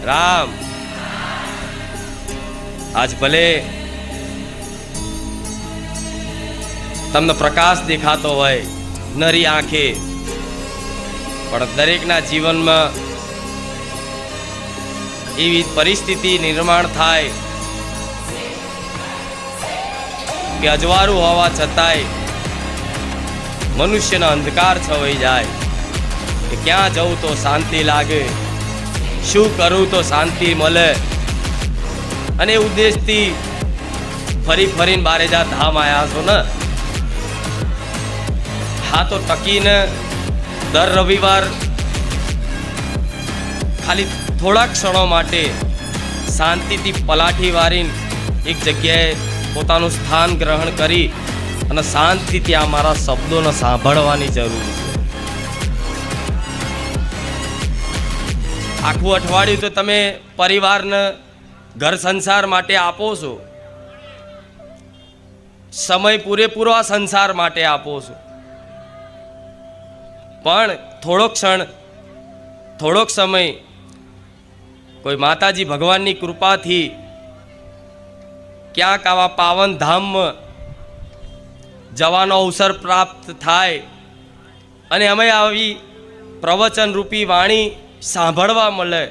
રામ આજ ભલે તમને પ્રકાશ દેખાતો હોય નરી આંખે, પણ દરેકના જીવનમાં એવી પરિસ્થિતિ નિર્માણ થાય કે અજવાળું હોવા છતાંય મનુષ્યનો અંધકાર છવાઈ જાય કે ક્યાં જવું તો શાંતિ લાગે, શું કરું તો શાંતિ મળે, અને ઉદ્દેશથી ફરી ફરીને બારેજા ધામ આવ્યા છો ને. હા તો ટકીને દર રવિવાર ખાલી થોડા ક્ષણો માટે શાંતિથી પલાઠી વારીને એક જગ્યાએ પોતાનું સ્થાન ગ્રહણ કરી અને શાંતિથી આ મારા શબ્દોને સાંભળવાની જરૂર છે. આખું અઠવાડિયું તો તમે પરિવારને ઘર સંસાર માટે આપો છો, સમય પૂરેપૂરો આ સંસાર માટે આપો છો, પણ થોડોક સમય કોઈ માતાજી ભગવાનની કૃપાથી ક્યાંક આવા પાવન ધામમાં જવાનો અવસર પ્રાપ્ત થાય અને અમે આવી પ્રવચન રૂપી વાણી સાંભળવા મળે